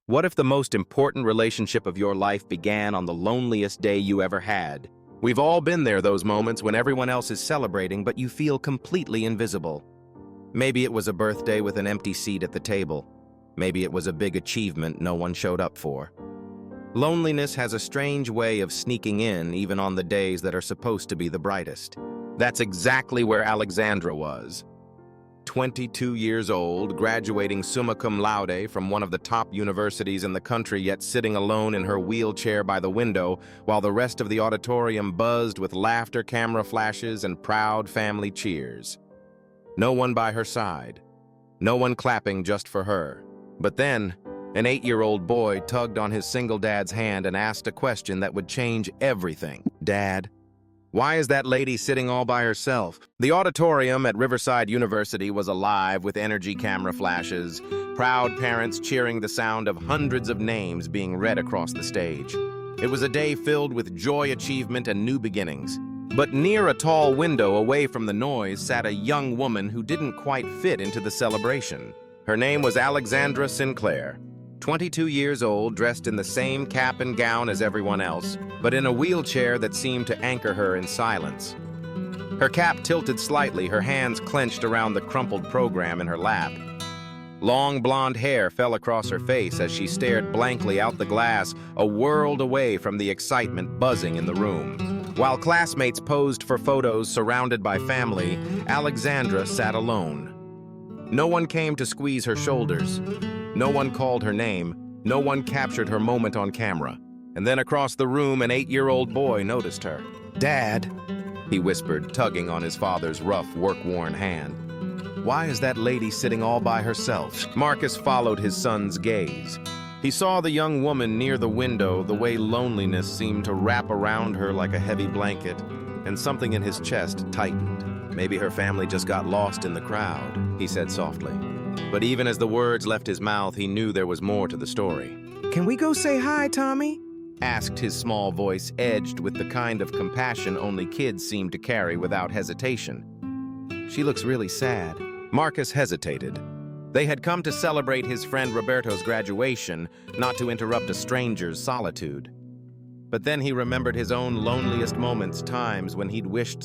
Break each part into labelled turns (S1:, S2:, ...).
S1: What if the most important relationship of your life began on the loneliest day you ever had? We've all been there, those moments when everyone else is celebrating but you feel completely invisible. Maybe it was a birthday with an empty seat at the table. Maybe it was a big achievement no one showed up for. Loneliness has a strange way of sneaking in even on the days that are supposed to be the brightest. That's exactly where Alexandra was. 22 years old, graduating summa cum laude from one of the top universities in the country, yet sitting alone in her wheelchair by the window while the rest of the auditorium buzzed with laughter, camera flashes, and proud family cheers. No one by her side. No one clapping just for her. But then, an 8-year-old boy tugged on his single dad's hand and asked a question that would change everything. "Dad, why is that lady sitting all by herself?" The auditorium at Riverside University was alive with energy camera flashes, proud parents cheering, the sound of hundreds of names being read across the stage. It was a day filled with joy, achievement, and new beginnings. But near a tall window away from the noise sat a young woman who didn't quite fit into the celebration. Her name was Alexandra Sinclair. 22 years old, dressed in the same cap and gown as everyone else, but in a wheelchair that seemed to anchor her in silence. Her cap tilted slightly, her hands clenched around the crumpled program in her lap. Long blonde hair fell across her face as she stared blankly out the glass, a world away from the excitement buzzing in the room. While classmates posed for photos surrounded by family, Alexandra sat alone. No one came to squeeze her shoulders. No one called her name. No one captured her moment on camera. And then across the room, an 8-year-old boy noticed her. "Dad," he whispered, tugging on his father's rough, work-worn hand. "Why is that lady sitting all by herself?" Marcus followed his son's gaze. He saw the young woman near the window, the way loneliness seemed to wrap around her like a heavy blanket, and something in his chest tightened. "Maybe her family just got lost in the crowd," he said softly. But even as the words left his mouth, he knew there was more to the story. "Can we go say hi, Tommy?" asked his small voice, edged with the kind of compassion only kids seem to carry without hesitation. "She looks really sad." Marcus hesitated. They had come to celebrate his friend Roberto's graduation, not to interrupt a stranger's solitude. But then he remembered his own loneliest moments, times when he'd wished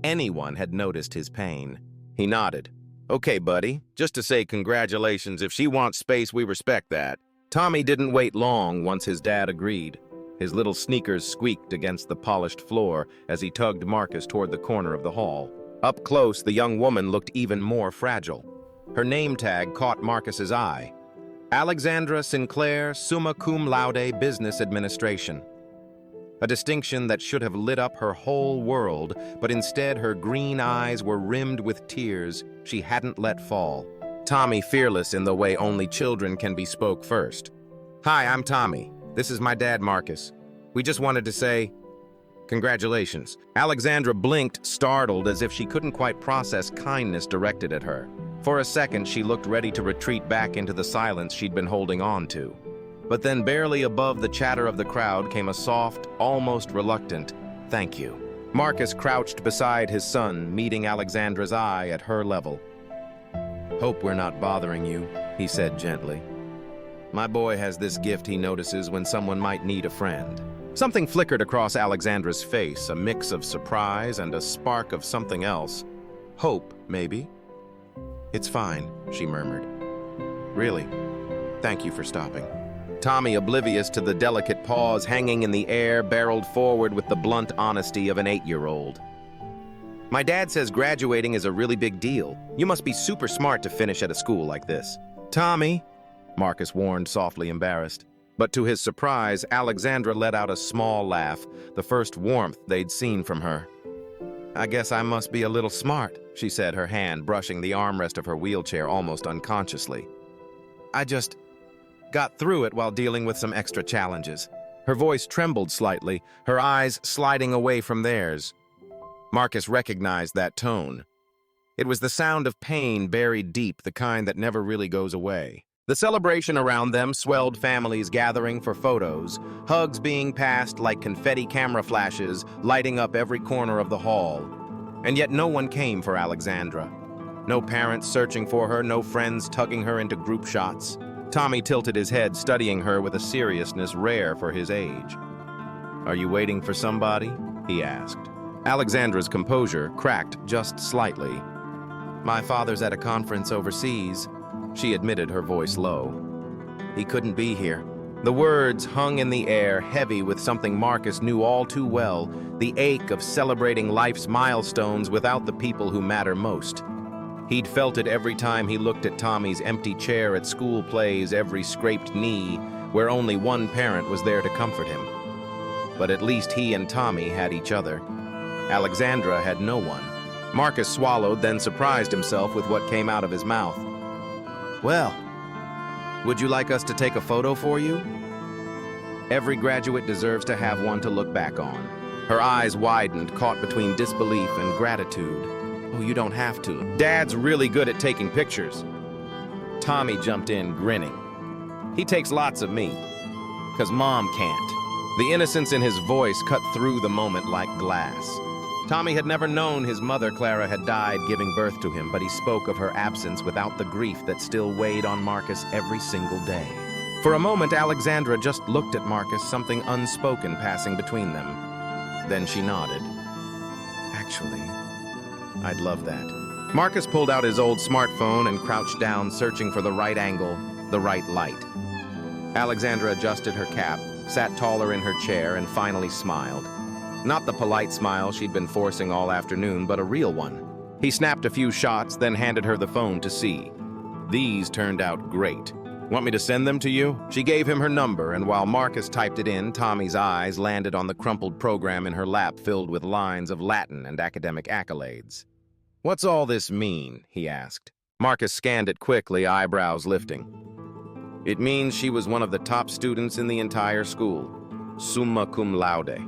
S1: anyone had noticed his pain. He nodded. "Okay, buddy, just to say congratulations. If she wants space, we respect that." Tommy didn't wait long once his dad agreed. His little sneakers squeaked against the polished floor as he tugged Marcus toward the corner of the hall. Up close, the young woman looked even more fragile. Her name tag caught Marcus's eye. Alexandra Sinclair, summa cum laude, Business Administration. A distinction that should have lit up her whole world, but instead her green eyes were rimmed with tears she hadn't let fall. Tommy, fearless in the way only children can be, spoke first. "Hi, I'm Tommy. This is my dad, Marcus. We just wanted to say, congratulations." Alexandra blinked, startled, as if she couldn't quite process kindness directed at her. For a second, she looked ready to retreat back into the silence she'd been holding on to. But then barely above the chatter of the crowd came a soft, almost reluctant, "Thank you." Marcus crouched beside his son, meeting Alexandra's eye at her level. "Hope we're not bothering you," he said gently. "My boy has this gift he notices when someone might need a friend." Something flickered across Alexandra's face, a mix of surprise and a spark of something else. Hope, maybe? "It's fine," she murmured. "Really, thank you for stopping." Tommy, oblivious to the delicate pause hanging in the air, barreled forward with the blunt honesty of an 8-year-old. "My dad says graduating is a really big deal. You must be super smart to finish at a school like this." "Tommy," Marcus warned, softly embarrassed. But to his surprise, Alexandra let out a small laugh, the first warmth they'd seen from her. "I guess I must be a little smart," she said, her hand brushing the armrest of her wheelchair almost unconsciously. "I just got through it while dealing with some extra challenges." Her voice trembled slightly, her eyes sliding away from theirs. Marcus recognized that tone. It was the sound of pain buried deep, the kind that never really goes away. The celebration around them swelled, families gathering for photos, hugs being passed like confetti camera flashes, lighting up every corner of the hall. And yet no one came for Alexandra. No parents searching for her, no friends tugging her into group shots. Tommy tilted his head, studying her with a seriousness rare for his age. "Are you waiting for somebody?" he asked. Alexandra's composure cracked just slightly. "My father's at a conference overseas," she admitted, her voice low. "He couldn't be here." The words hung in the air, heavy with something Marcus knew all too well, the ache of celebrating life's milestones without the people who matter most. He'd felt it every time he looked at Tommy's empty chair at school plays, every scraped knee, where only one parent was there to comfort him. But at least he and Tommy had each other. Alexandra had no one. Marcus swallowed, then surprised himself with what came out of his mouth. "Well, would you like us to take a photo for you?" Every graduate deserves to have one to look back on. Her eyes widened, caught between disbelief and gratitude. "Oh, you don't have to. Dad's really good at taking pictures." Tommy jumped in, grinning. "He takes lots of me, 'cause Mom can't." The innocence in his voice cut through the moment like glass. Tommy had never known his mother, Clara, had died giving birth to him, but he spoke of her absence without the grief that still weighed on Marcus every single day. For a moment, Alexandra just looked at Marcus, something unspoken passing between them. Then she nodded. "Actually, I'd love that." Marcus pulled out his old smartphone and crouched down, searching for the right angle, the right light. Alexandra adjusted her cap, sat taller in her chair, and finally smiled. Not the polite smile she'd been forcing all afternoon, but a real one. He snapped a few shots, then handed her the phone to see. "These turned out great. Want me to send them to you?" She gave him her number, and while Marcus typed it in, Tommy's eyes landed on the crumpled program in her lap filled with lines of Latin and academic accolades. "What's all this mean?" he asked. Marcus scanned it quickly, eyebrows lifting. "It means she was one of the top students in the entire school. Summa cum laude."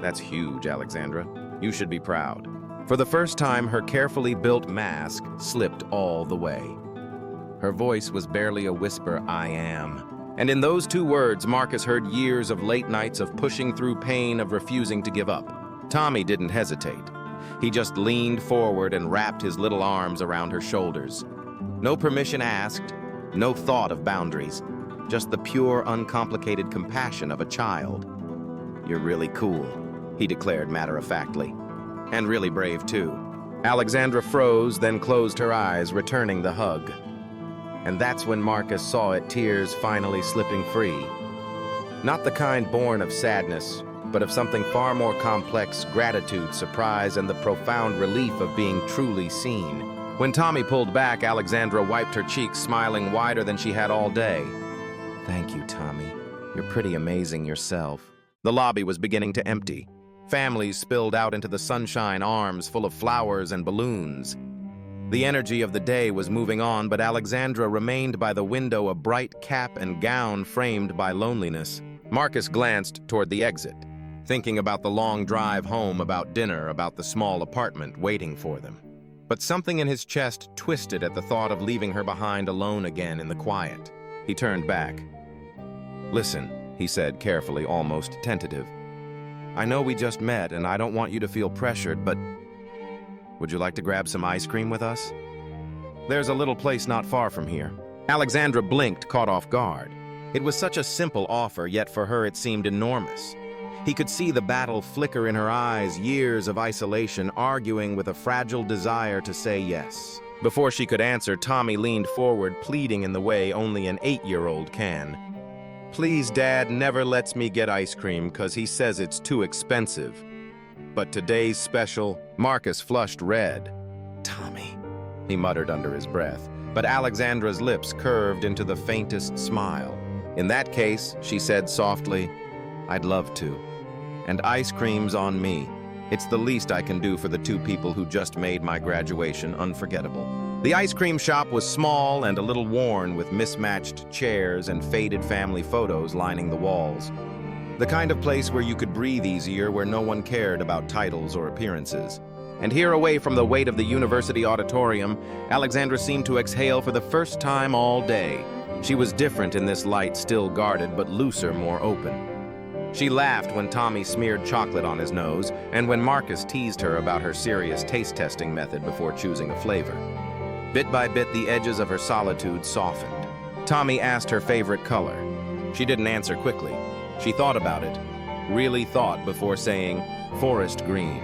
S1: "That's huge, Alexandra. You should be proud." For the first time, her carefully built mask slipped all the way. Her voice was barely a whisper, "I am." And in those two words, Marcus heard years of late nights of pushing through pain, of refusing to give up. Tommy didn't hesitate. He just leaned forward and wrapped his little arms around her shoulders. No permission asked, no thought of boundaries, just the pure, uncomplicated compassion of a child. "You're really cool," he declared matter-of-factly. "And really brave, too." Alexandra froze, then closed her eyes, returning the hug. And that's when Marcus saw it, tears finally slipping free. Not the kind born of sadness, but of something far more complex, gratitude, surprise, and the profound relief of being truly seen. When Tommy pulled back, Alexandra wiped her cheeks, smiling wider than she had all day. "Thank you, Tommy. You're pretty amazing yourself." The lobby was beginning to empty. Families spilled out into the sunshine, arms full of flowers and balloons. The energy of the day was moving on, but Alexandra remained by the window, a bright cap and gown framed by loneliness. Marcus glanced toward the exit, thinking about the long drive home, about dinner, about the small apartment waiting for them. But something in his chest twisted at the thought of leaving her behind alone again in the quiet. He turned back. "Listen," he said carefully, almost tentative. "I know we just met, and I don't want you to feel pressured, but would you like to grab some ice cream with us? There's a little place not far from here." Alexandra blinked, caught off guard. It was such a simple offer, yet for her it seemed enormous. He could see the battle flicker in her eyes, years of isolation, arguing with a fragile desire to say yes. Before she could answer, Tommy leaned forward, pleading in the way only an 8-year-old can. "Please, Dad never lets me get ice cream because he says it's too expensive. But today's special..." Marcus flushed red. "Tommy," he muttered under his breath, but Alexandra's lips curved into the faintest smile. "In that case," she said softly, "I'd love to. And ice cream's on me. It's the least I can do for the two people who just made my graduation unforgettable." The ice cream shop was small and a little worn, with mismatched chairs and faded family photos lining the walls. The kind of place where you could breathe easier, where no one cared about titles or appearances. And here, away from the weight of the university auditorium, Alexandra seemed to exhale for the first time all day. She was different in this light, still guarded, but looser, more open. She laughed when Tommy smeared chocolate on his nose, and when Marcus teased her about her serious taste testing method before choosing a flavor. Bit by bit, the edges of her solitude softened. Tommy asked her favorite color. She didn't answer quickly. She thought about it, really thought before saying, forest green.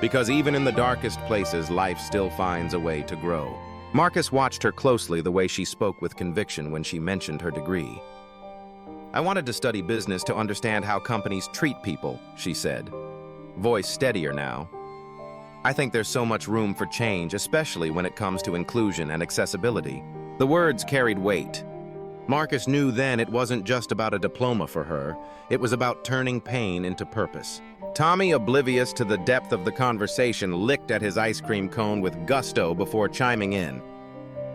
S1: Because even in the darkest places, life still finds a way to grow. Marcus watched her closely, the way she spoke with conviction when she mentioned her degree. I wanted to study business to understand how companies treat people, she said. Voice steadier now. I think there's so much room for change, especially when it comes to inclusion and accessibility. The words carried weight. Marcus knew then it wasn't just about a diploma for her, it was about turning pain into purpose. Tommy, oblivious to the depth of the conversation, licked at his ice cream cone with gusto before chiming in.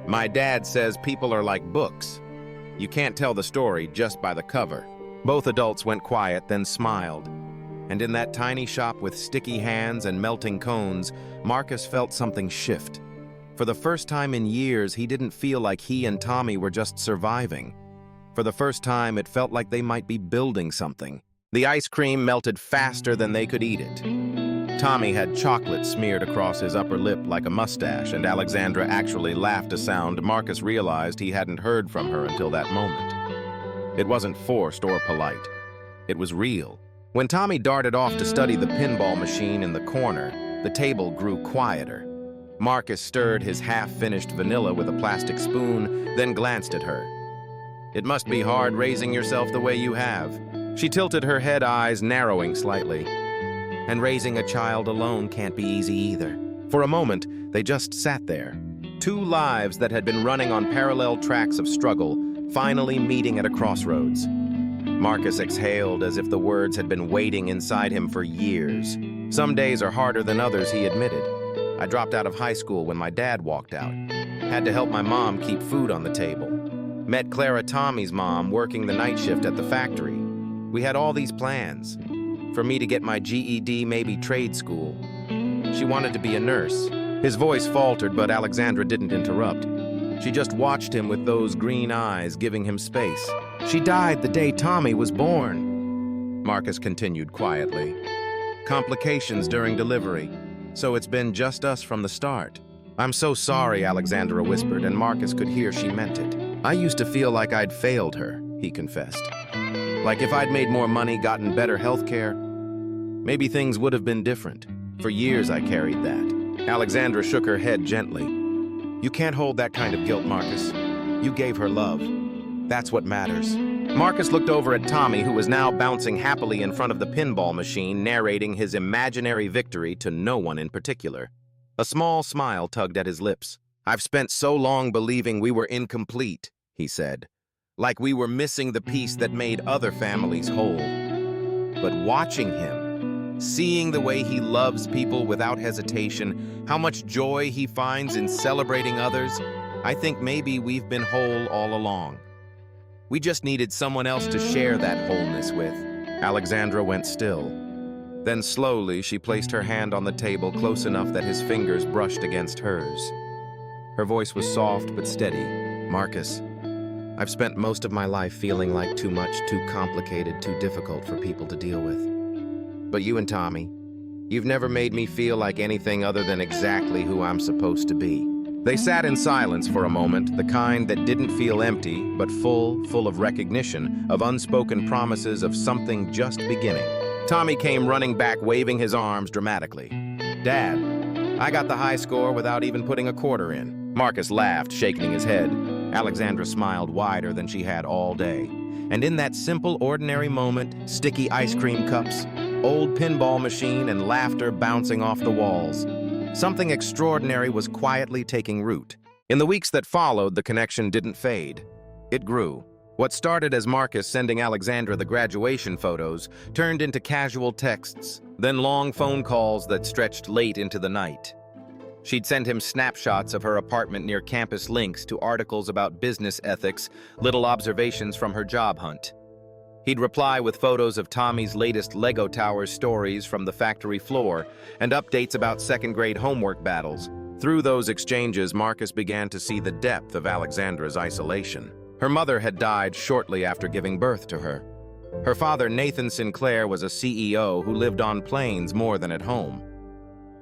S1: My dad says people are like books. You can't tell the story just by the cover. Both adults went quiet, then smiled. And in that tiny shop with sticky hands and melting cones, Marcus felt something shift. For the first time in years, he didn't feel like he and Tommy were just surviving. For the first time, it felt like they might be building something. The ice cream melted faster than they could eat it. Tommy had chocolate smeared across his upper lip like a mustache, and Alexandra actually laughed a sound Marcus realized he hadn't heard from her until that moment. It wasn't forced or polite. It was real. When Tommy darted off to study the pinball machine in the corner, the table grew quieter. Marcus stirred his half-finished vanilla with a plastic spoon, then glanced at her. It must be hard raising yourself the way you have. She tilted her head, eyes narrowing slightly. And raising a child alone can't be easy either. For a moment, they just sat there. Two lives that had been running on parallel tracks of struggle, finally meeting at a crossroads. Marcus exhaled as if the words had been waiting inside him for years. Some days are harder than others, he admitted. I dropped out of high school when my dad walked out. Had to help my mom keep food on the table. Met Clara, Tommy's mom, working the night shift at the factory. We had all these plans. For me to get my GED, maybe trade school. She wanted to be a nurse. His voice faltered, but Alexandra didn't interrupt. She just watched him with those green eyes, giving him space. She died the day Tommy was born. Marcus continued quietly. Complications during delivery. So it's been just us from the start. I'm so sorry, Alexandra whispered, and Marcus could hear she meant it. I used to feel like I'd failed her, he confessed. Like if I'd made more money, gotten better health care, maybe things would have been different. For years I carried that. Alexandra shook her head gently. You can't hold that kind of guilt, Marcus. You gave her love. That's what matters. Marcus looked over at Tommy, who was now bouncing happily in front of the pinball machine, narrating his imaginary victory to no one in particular. A small smile tugged at his lips. I've spent so long believing we were incomplete, he said. Like we were missing the piece that made other families whole. But watching him, seeing the way he loves people without hesitation, how much joy he finds in celebrating others, I think maybe we've been whole all along. We just needed someone else to share that wholeness with. Alexandra went still. Then slowly she placed her hand on the table close enough that his fingers brushed against hers. Her voice was soft but steady. Marcus, I've spent most of my life feeling like too much, too complicated, too difficult for people to deal with. But you and Tommy, you've never made me feel like anything other than exactly who I'm supposed to be. They sat in silence for a moment, the kind that didn't feel empty, but full of recognition, of unspoken promises of something just beginning. Tommy came running back, waving his arms dramatically. Dad, I got the high score without even putting a quarter in. Marcus laughed, shaking his head. Alexandra smiled wider than she had all day. And in that simple, ordinary moment, sticky ice cream cups, old pinball machine, and laughter bouncing off the walls, something extraordinary was quietly taking root. In the weeks that followed, the connection didn't fade. It grew. What started as Marcus sending Alexandra the graduation photos turned into casual texts, then long phone calls that stretched late into the night. She'd send him snapshots of her apartment near campus, links to articles about business ethics, little observations from her job hunt. He'd reply with photos of Tommy's latest Lego Towers stories from the factory floor and updates about second-grade homework battles. Through those exchanges, Marcus began to see the depth of Alexandra's isolation. Her mother had died shortly after giving birth to her. Her father, Nathan Sinclair, was a CEO who lived on planes more than at home.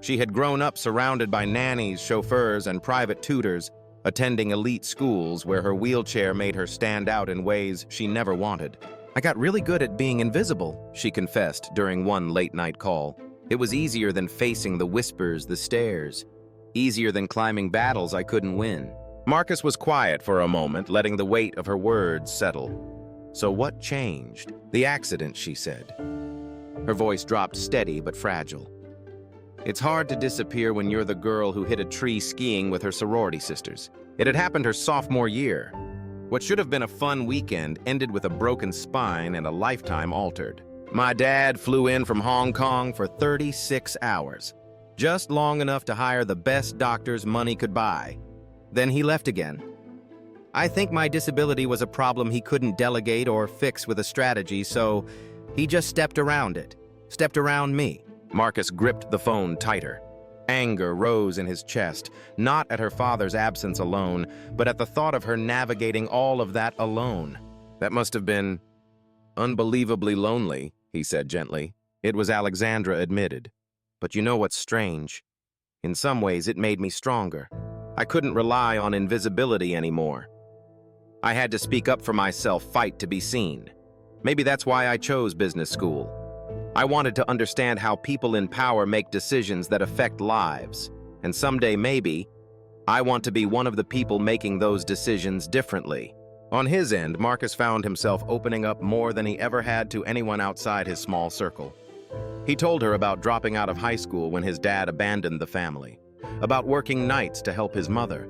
S1: She had grown up surrounded by nannies, chauffeurs, and private tutors, attending elite schools where her wheelchair made her stand out in ways she never wanted. "I got really good at being invisible," she confessed during one late-night call. "It was easier than facing the whispers, the stares. Easier than climbing battles I couldn't win." Marcus was quiet for a moment, letting the weight of her words settle. "So what changed?" "The accident," she said. Her voice dropped steady but fragile. "It's hard to disappear when you're the girl who hit a tree skiing with her sorority sisters. It had happened her sophomore year. What should have been a fun weekend ended with a broken spine and a lifetime altered. My dad flew in from Hong Kong for 36 hours, just long enough to hire the best doctors money could buy. Then he left again. I think my disability was a problem he couldn't delegate or fix with a strategy, so he just stepped around it, stepped around me." Marcus gripped the phone tighter. Anger rose in his chest, not at her father's absence alone, but at the thought of her navigating all of that alone. "That must have been unbelievably lonely," he said gently. "It was," Alexandra admitted. "But you know what's strange? In some ways, it made me stronger. I couldn't rely on invisibility anymore. I had to speak up for myself, fight to be seen. Maybe that's why I chose business school. I wanted to understand how people in power make decisions that affect lives. And someday, maybe, I want to be one of the people making those decisions differently." On his end, Marcus found himself opening up more than he ever had to anyone outside his small circle. He told her about dropping out of high school when his dad abandoned the family, about working nights to help his mother,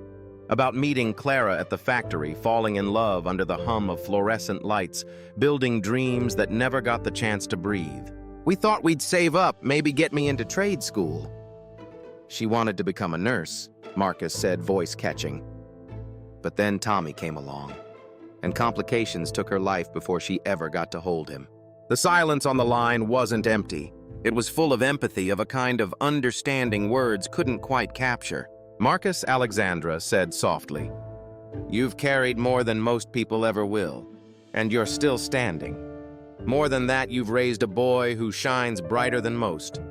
S1: about meeting Clara at the factory, falling in love under the hum of fluorescent lights, building dreams that never got the chance to breathe. "We thought we'd save up, maybe get me into trade school." "She wanted to become a nurse," Marcus said, voice catching. But then Tommy came along, and complications took her life before she ever got to hold him. The silence on the line wasn't empty. It was full of empathy, of a kind of understanding words couldn't quite capture. Marcus, Alexandra said softly, "You've carried more than most people ever will, and you're still standing. More than that, you've raised a boy who shines brighter than most.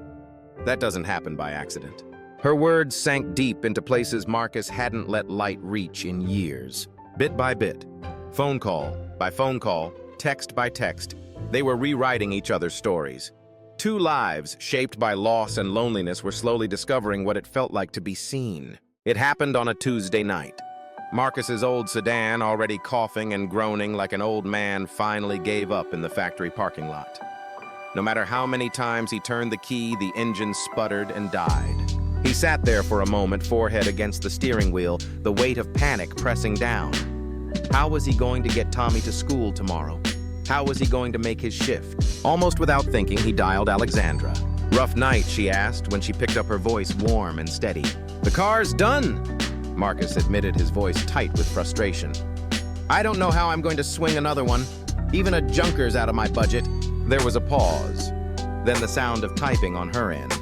S1: That doesn't happen by accident." Her words sank deep into places Marcus hadn't let light reach in years. Bit by bit, phone call by phone call, text by text, they were rewriting each other's stories. Two lives shaped by loss and loneliness were slowly discovering what it felt like to be seen. It happened on a Tuesday night. Marcus's old sedan, already coughing and groaning like an old man, finally gave up in the factory parking lot. No matter how many times he turned the key, the engine sputtered and died. He sat there for a moment, forehead against the steering wheel, the weight of panic pressing down. How was he going to get Tommy to school tomorrow? How was he going to make his shift? Almost without thinking, he dialed Alexandra. "Rough night?" she asked when she picked up her voice warm and steady. "The car's done," Marcus admitted, his voice tight with frustration. "I don't know how I'm going to swing another one. Even a junker's out of my budget." There was a pause, then the sound of typing on her end.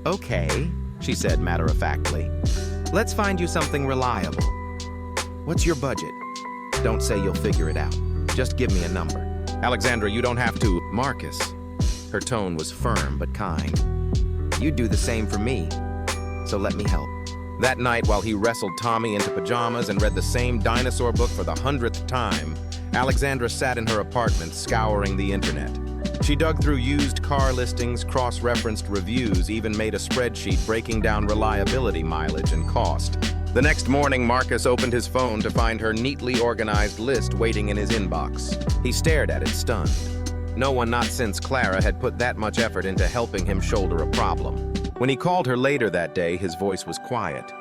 S1: "Okay," she said matter-of-factly. "Let's find you something reliable. What's your budget? Don't say you'll figure it out. Just give me a number." "Alexandra, you don't have to." "Marcus." Her tone was firm but kind. "You do the same for me, so let me help." That night, while he wrestled Tommy into pajamas and read the same dinosaur book for the 100th time, Alexandra sat in her apartment scouring the internet. She dug through used car listings, cross-referenced reviews, even made a spreadsheet breaking down reliability, mileage, and cost. The next morning, Marcus opened his phone to find her neatly organized list waiting in his inbox. He stared at it, stunned. No one, not since Clara, had put that much effort into helping him shoulder a problem. When he called her later that day, his voice was quiet.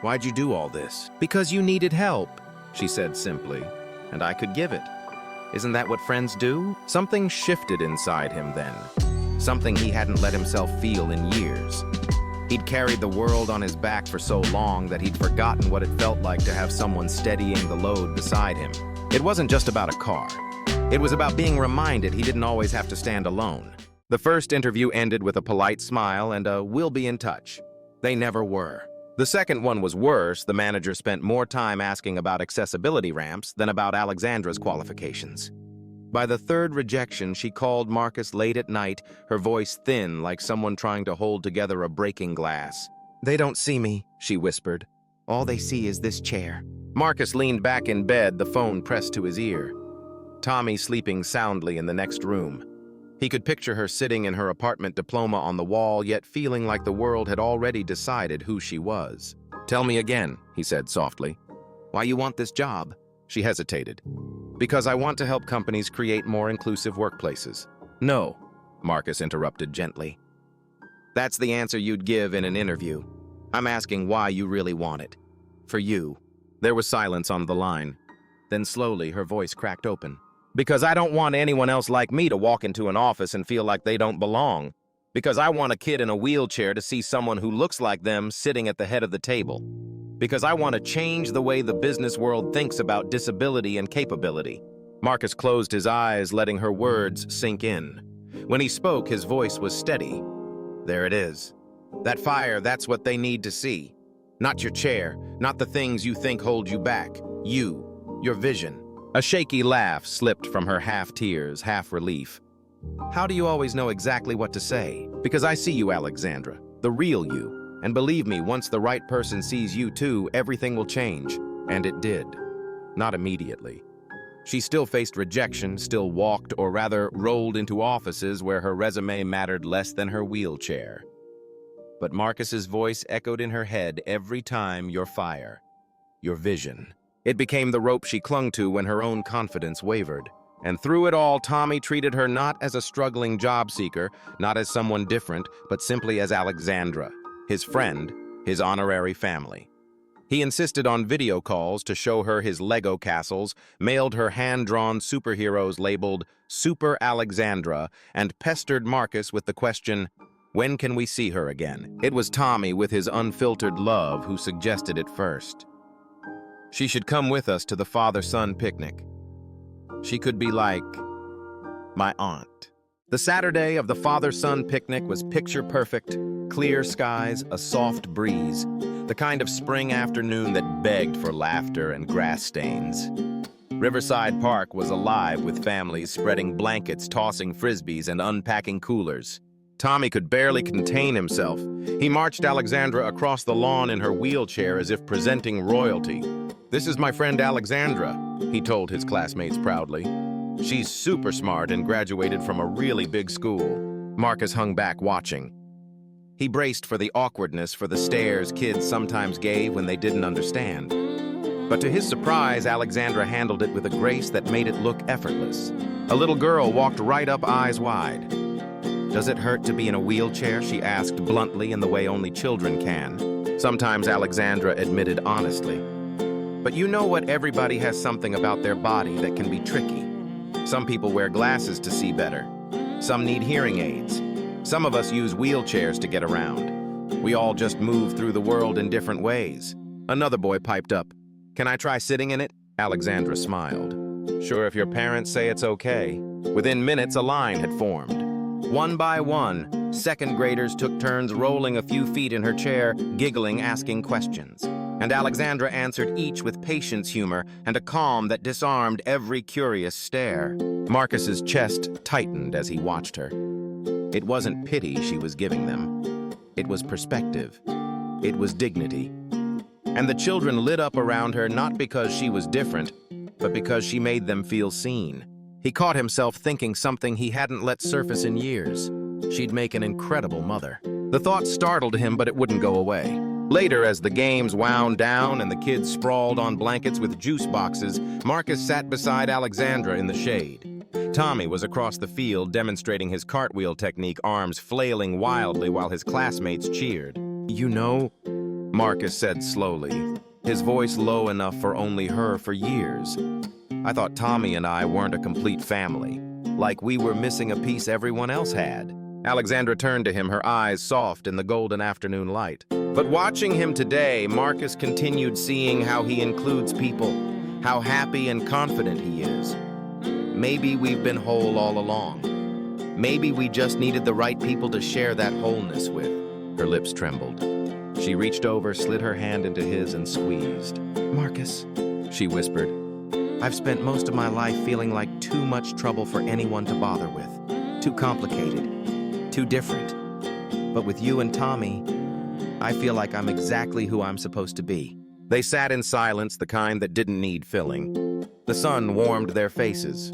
S1: "Why'd you do all this?" "Because you needed help," she said simply, "and I could give it. Isn't that what friends do?" Something shifted inside him then, something he hadn't let himself feel in years. He'd carried the world on his back for so long that he'd forgotten what it felt like to have someone steadying the load beside him. It wasn't just about a car. It was about being reminded he didn't always have to stand alone. The first interview ended with a polite smile and a "we'll be in touch." They never were. The second one was worse. The manager spent more time asking about accessibility ramps than about Alexandra's qualifications. By the third rejection, she called Marcus late at night, her voice thin like someone trying to hold together a breaking glass. "They don't see me," she whispered. All they see is this chair. Marcus leaned back in bed, the phone pressed to his ear. Tommy sleeping soundly in the next room. He could picture her sitting in her apartment diploma on the wall, yet feeling like the world had already decided who she was. "Tell me again," he said softly. "Why you want this job?" She hesitated. "Because I want to help companies create more inclusive workplaces." "No," Marcus interrupted gently. "That's the answer you'd give in an interview. I'm asking why you really want it. For you." There was silence on the line. Then slowly her voice cracked open. "Because I don't want anyone else like me to walk into an office and feel like they don't belong. Because I want a kid in a wheelchair to see someone who looks like them sitting at the head of the table. Because I want to change the way the business world thinks about disability and capability." Marcus closed his eyes, letting her words sink in. When he spoke, his voice was steady. "There it is. That fire, that's what they need to see. Not your chair, not the things you think hold you back. You, your vision." A shaky laugh slipped from her, half tears, half relief. "How do you always know exactly what to say?" "Because I see you, Alexandra, the real you. And believe me, once the right person sees you too, everything will change." And it did. Not immediately. She still faced rejection, still walked, or rather rolled into offices where her resume mattered less than her wheelchair. But Marcus's voice echoed in her head every time: "Your fire, your vision." It became the rope she clung to when her own confidence wavered. And through it all, Tommy treated her not as a struggling job seeker, not as someone different, but simply as Alexandra, his friend, his honorary family. He insisted on video calls to show her his Lego castles, mailed her hand-drawn superheroes labeled Super Alexandra, and pestered Marcus with the question, "When can we see her again?" It was Tommy, with his unfiltered love, who suggested it first. She should come with us to the father-son picnic. She could be like my aunt. The Saturday of the father-son picnic was picture perfect, clear skies, a soft breeze, the kind of spring afternoon that begged for laughter and grass stains. Riverside Park was alive with families spreading blankets, tossing frisbees, and unpacking coolers. Tommy could barely contain himself. He marched Alexandra across the lawn in her wheelchair as if presenting royalty. "This is my friend Alexandra," he told his classmates proudly. "She's super smart and graduated from a really big school." Marcus hung back watching. He braced for the awkwardness, for the stares kids sometimes gave when they didn't understand. But to his surprise, Alexandra handled it with a grace that made it look effortless. A little girl walked right up, eyes wide. "Does it hurt to be in a wheelchair?" she asked bluntly, in the way only children can. Sometimes Alexandra admitted honestly. "But you know what? Everybody has something about their body that can be tricky. Some people wear glasses to see better. Some need hearing aids. Some of us use wheelchairs to get around. We all just move through the world in different ways." Another boy piped up. "Can I try sitting in it?" Alexandra smiled. "Sure, if your parents say it's okay." Within minutes, a line had formed. One by one, second graders took turns rolling a few feet in her chair, giggling, asking questions. And Alexandra answered each with patience, humor, and a calm that disarmed every curious stare. Marcus's chest tightened as he watched her. It wasn't pity she was giving them. It was perspective. It was dignity. And the children lit up around her, not because she was different, but because she made them feel seen. He caught himself thinking something he hadn't let surface in years. She'd make an incredible mother. The thought startled him, but it wouldn't go away. Later, as the games wound down and the kids sprawled on blankets with juice boxes, Marcus sat beside Alexandra in the shade. Tommy was across the field demonstrating his cartwheel technique, arms flailing wildly while his classmates cheered. "You know," Marcus said slowly, his voice low enough for only her for years, "I thought Tommy and I weren't a complete family, like we were missing a piece everyone else had." Alexandra turned to him, her eyes soft in the golden afternoon light. But watching him today, Marcus continued seeing how he includes people, how happy and confident he is. Maybe we've been whole all along. Maybe we just needed the right people to share that wholeness with. Her lips trembled. She reached over, slid her hand into his, and squeezed. "Marcus," she whispered, "I've spent most of my life feeling like too much trouble for anyone to bother with. Too complicated. Too different. But with you and Tommy, I feel like I'm exactly who I'm supposed to be." They sat in silence, the kind that didn't need filling. The sun warmed their faces.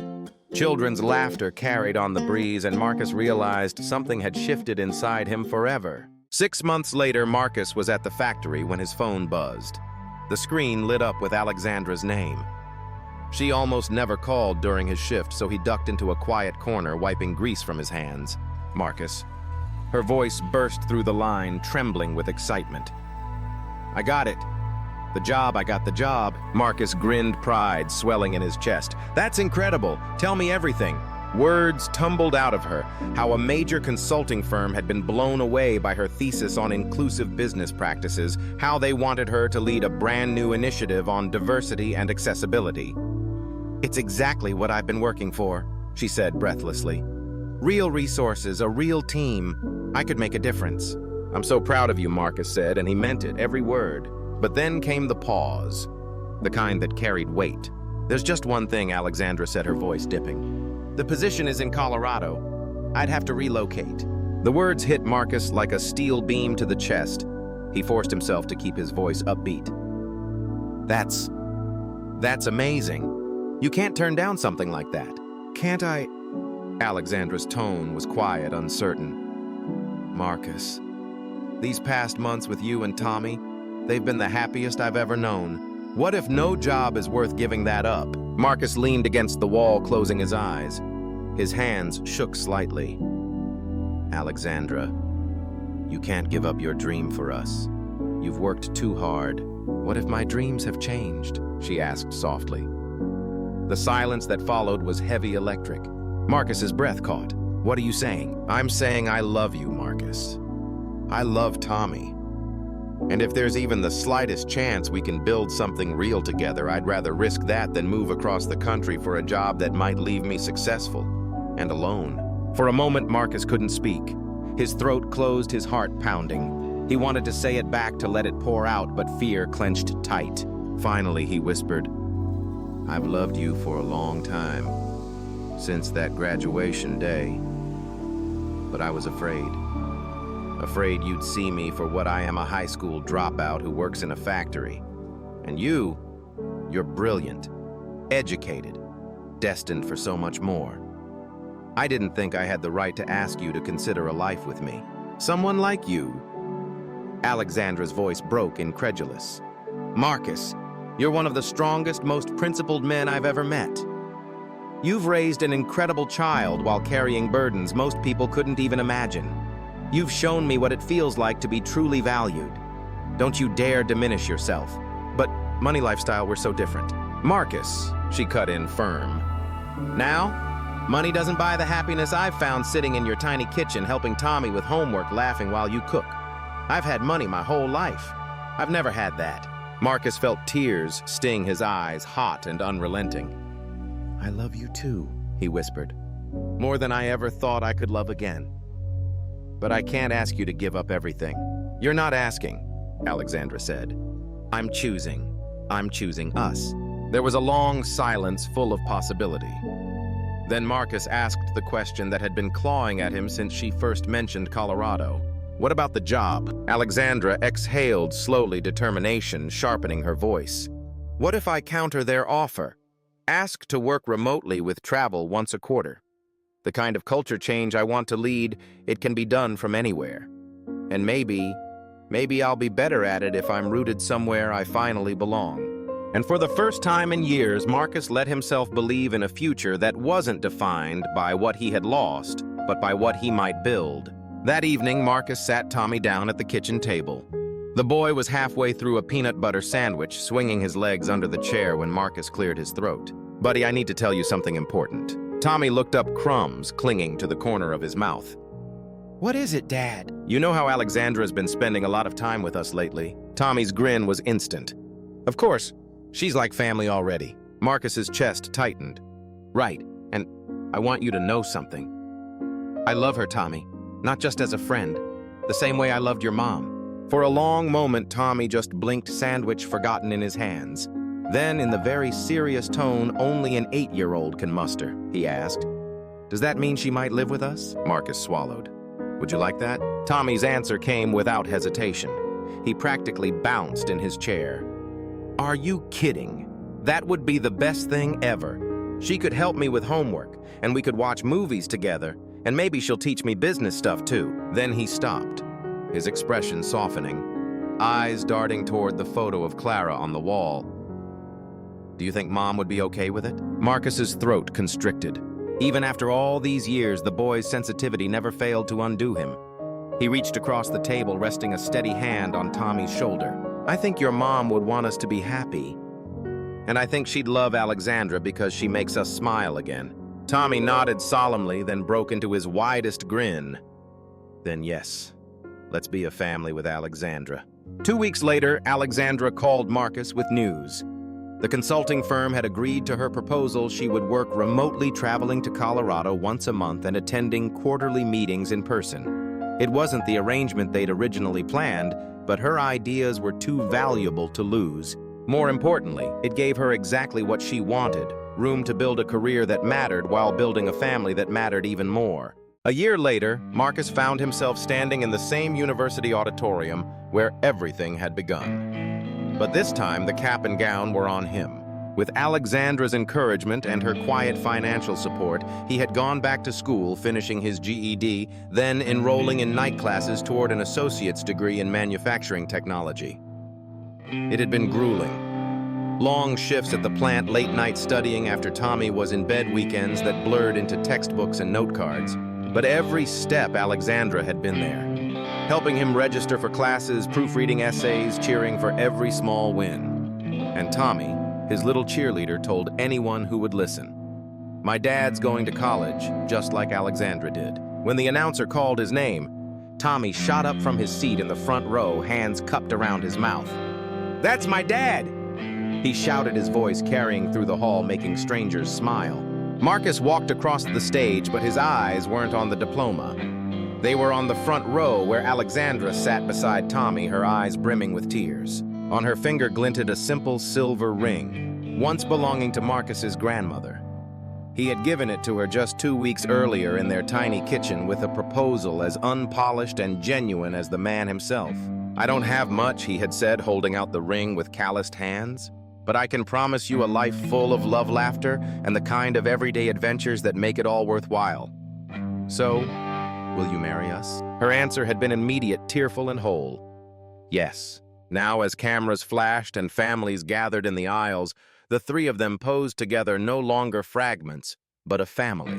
S1: Children's laughter carried on the breeze, and Marcus realized something had shifted inside him forever. 6 months later, Marcus was at the factory when his phone buzzed. The screen lit up with Alexandra's name. She almost never called during his shift, so he ducked into a quiet corner, wiping grease from his hands. Marcus. Her voice burst through the line, trembling with excitement. I got it. I got the job. Marcus grinned, pride swelling in his chest. That's incredible. Tell me everything. Words tumbled out of her, how a major consulting firm had been blown away by her thesis on inclusive business practices, how they wanted her to lead a brand new initiative on diversity and accessibility. It's exactly what I've been working for, she said breathlessly. Real resources, a real team. I could make a difference. I'm so proud of you, Marcus said, and he meant it, every word. But then came the pause, the kind that carried weight. There's just one thing, Alexandra said, her voice dipping. The position is in Colorado. I'd have to relocate. The words hit Marcus like a steel beam to the chest. He forced himself to keep his voice upbeat. That's amazing. You can't turn down something like that. Can't I? Alexandra's tone was quiet, uncertain. Marcus, these past months with you and Tommy, they've been the happiest I've ever known. What if no job is worth giving that up? Marcus leaned against the wall, closing his eyes. His hands shook slightly. Alexandra, you can't give up your dream for us. You've worked too hard. What if my dreams have changed? She asked softly. The silence that followed was heavy electric. Marcus's breath caught. What are you saying? I'm saying I love you, Marcus. I love Tommy. And if there's even the slightest chance we can build something real together, I'd rather risk that than move across the country for a job that might leave me successful and alone. For a moment, Marcus couldn't speak. His throat closed, his heart pounding. He wanted to say it back, to let it pour out, but fear clenched tight. Finally, he whispered, I've loved you for a long time, since that graduation day. But I was afraid. Afraid you'd see me for what I am, a high school dropout who works in a factory. And you're brilliant, educated, destined for so much more. I didn't think I had the right to ask you to consider a life with me. Someone like you. Alexandra's voice broke, incredulous. Marcus, you're one of the strongest, most principled men I've ever met. You've raised an incredible child while carrying burdens most people couldn't even imagine. You've shown me what it feels like to be truly valued. Don't you dare diminish yourself. But money lifestyle, we're so different. Marcus, she cut in firm. Now, money doesn't buy the happiness I've found sitting in your tiny kitchen helping Tommy with homework, laughing while you cook. I've had money my whole life. I've never had that. Marcus felt tears sting his eyes, hot and unrelenting. I love you too, he whispered. More than I ever thought I could love again. But I can't ask you to give up everything. You're not asking, Alexandra said. I'm choosing us. There was a long silence full of possibility. Then Marcus asked the question that had been clawing at him since she first mentioned Colorado. What about the job? Alexandra exhaled slowly, determination sharpening her voice. What if I counter their offer? Ask to work remotely with travel once a quarter. The kind of culture change I want to lead, it can be done from anywhere. And maybe I'll be better at it if I'm rooted somewhere I finally belong. And for the first time in years, Marcus let himself believe in a future that wasn't defined by what he had lost, but by what he might build. That evening, Marcus sat Tommy down at the kitchen table. The boy was halfway through a peanut butter sandwich, swinging his legs under the chair when Marcus cleared his throat. Buddy, I need to tell you something important. Tommy looked up, crumbs clinging to the corner of his mouth. What is it, Dad? You know how Alexandra's been spending a lot of time with us lately. Tommy's grin was instant. Of course, she's like family already. Marcus's chest tightened. Right, and I want you to know something. I love her, Tommy, not just as a friend, the same way I loved your mom. For a long moment, Tommy just blinked, sandwich forgotten in his hands. Then, in the very serious tone only an 8-year-old can muster, he asked, Does that mean she might live with us? Marcus swallowed. Would you like that? Tommy's answer came without hesitation. He practically bounced in his chair. Are you kidding? That would be the best thing ever. She could help me with homework, and we could watch movies together, and maybe she'll teach me business stuff too." Then he stopped, his expression softening, eyes darting toward the photo of Clara on the wall. "Do you think Mom would be okay with it?" Marcus's throat constricted. Even after all these years, the boy's sensitivity never failed to undo him. He reached across the table, resting a steady hand on Tommy's shoulder. "I think your mom would want us to be happy. And I think she'd love Alexandra because she makes us smile again." Tommy nodded solemnly, then broke into his widest grin. "Then yes, let's be a family with Alexandra." 2 weeks later, Alexandra called Marcus with news. The consulting firm had agreed to her proposal. She would work remotely, traveling to Colorado once a month and attending quarterly meetings in person. It wasn't the arrangement they'd originally planned, but her ideas were too valuable to lose. More importantly, it gave her exactly what she wanted: room to build a career that mattered while building a family that mattered even more. A year later, Marcus found himself standing in the same university auditorium where everything had begun. But this time, the cap and gown were on him. With Alexandra's encouragement and her quiet financial support, he had gone back to school, finishing his GED, then enrolling in night classes toward an associate's degree in manufacturing technology. It had been grueling. Long shifts at the plant, late night studying after Tommy was in bed, weekends that blurred into textbooks and note cards. But every step, Alexandra had been there, helping him register for classes, proofreading essays, cheering for every small win. And Tommy, his little cheerleader, told anyone who would listen, "My dad's going to college, just like Alexandra did." When the announcer called his name, Tommy shot up from his seat in the front row, hands cupped around his mouth. "That's my dad!" He shouted, his voice carrying through the hall, making strangers smile. Marcus walked across the stage, but his eyes weren't on the diploma. They were on the front row where Alexandra sat beside Tommy, her eyes brimming with tears. On her finger glinted a simple silver ring, once belonging to Marcus's grandmother. He had given it to her just 2 weeks earlier in their tiny kitchen with a proposal as unpolished and genuine as the man himself. "I don't have much," he had said, holding out the ring with calloused hands, "but I can promise you a life full of love, laughter, and the kind of everyday adventures that make it all worthwhile. So, will you marry us?" Her answer had been immediate, tearful and whole. Yes. Now, as cameras flashed and families gathered in the aisles, the three of them posed together, no longer fragments, but a family.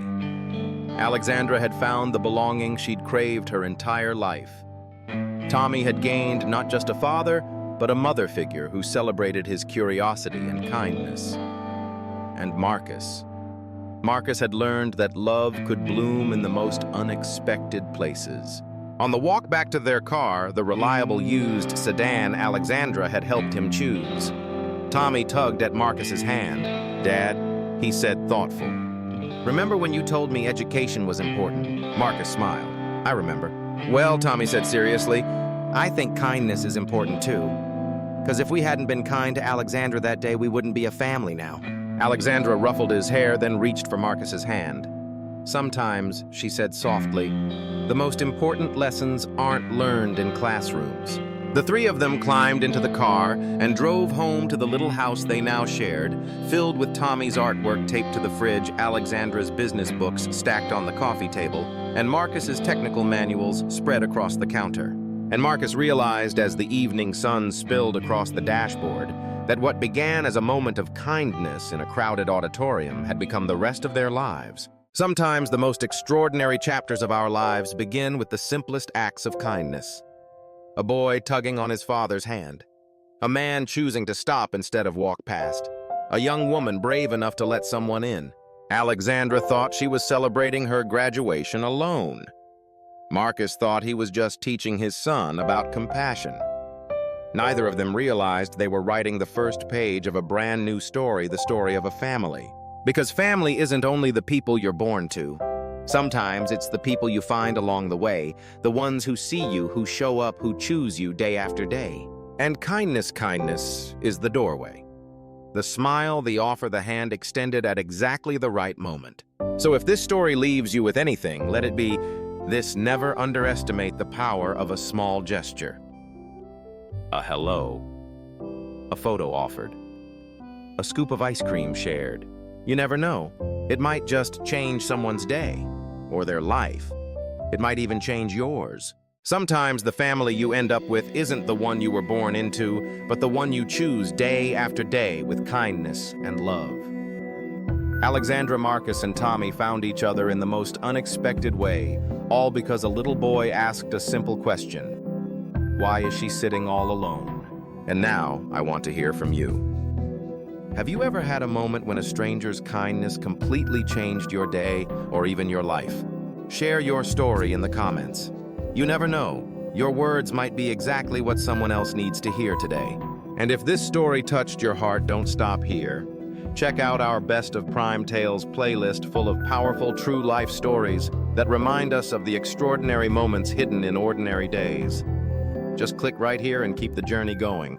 S1: Alexandra had found the belonging she'd craved her entire life. Tommy had gained not just a father, but a mother figure who celebrated his curiosity and kindness. And Marcus. Marcus had learned that love could bloom in the most unexpected places. On the walk back to their car, the reliable used sedan Alexandra had helped him choose, Tommy tugged at Marcus's hand. "Dad," he said, thoughtful, "remember when you told me education was important?" Marcus smiled. "I remember." "Well," Tommy said seriously, "I think kindness is important too. Because if we hadn't been kind to Alexandra that day, we wouldn't be a family now." Alexandra ruffled his hair, then reached for Marcus's hand. "Sometimes," she said softly, "the most important lessons aren't learned in classrooms." The three of them climbed into the car and drove home to the little house they now shared, filled with Tommy's artwork taped to the fridge, Alexandra's business books stacked on the coffee table, and Marcus's technical manuals spread across the counter. And Marcus realized as the evening sun spilled across the dashboard that what began as a moment of kindness in a crowded auditorium had become the rest of their lives. Sometimes the most extraordinary chapters of our lives begin with the simplest acts of kindness. A boy tugging on his father's hand. A man choosing to stop instead of walk past. A young woman brave enough to let someone in. Alexandra thought she was celebrating her graduation alone. Marcus thought he was just teaching his son about compassion. Neither of them realized they were writing the first page of a brand new story, the story of a family. Because family isn't only the people you're born to. Sometimes it's the people you find along the way, the ones who see you, who show up, who choose you day after day. And kindness is the doorway. The smile, the offer, the hand extended at exactly the right moment. So if this story leaves you with anything, let it be this: never underestimate the power of a small gesture. A hello. A photo offered. A scoop of ice cream shared. You never know. It might just change someone's day or their life. It might even change yours. Sometimes the family you end up with isn't the one you were born into, but the one you choose day after day with kindness and love. Alexandra, Marcus, and Tommy found each other in the most unexpected way, all because a little boy asked a simple question. Why is she sitting all alone? And now I want to hear from you. Have you ever had a moment when a stranger's kindness completely changed your day or even your life? Share your story in the comments. You never know, your words might be exactly what someone else needs to hear today. And if this story touched your heart, don't stop here. Check out our Best of Prime Tales playlist full of powerful true life stories that remind us of the extraordinary moments hidden in ordinary days. Just click right here and keep the journey going.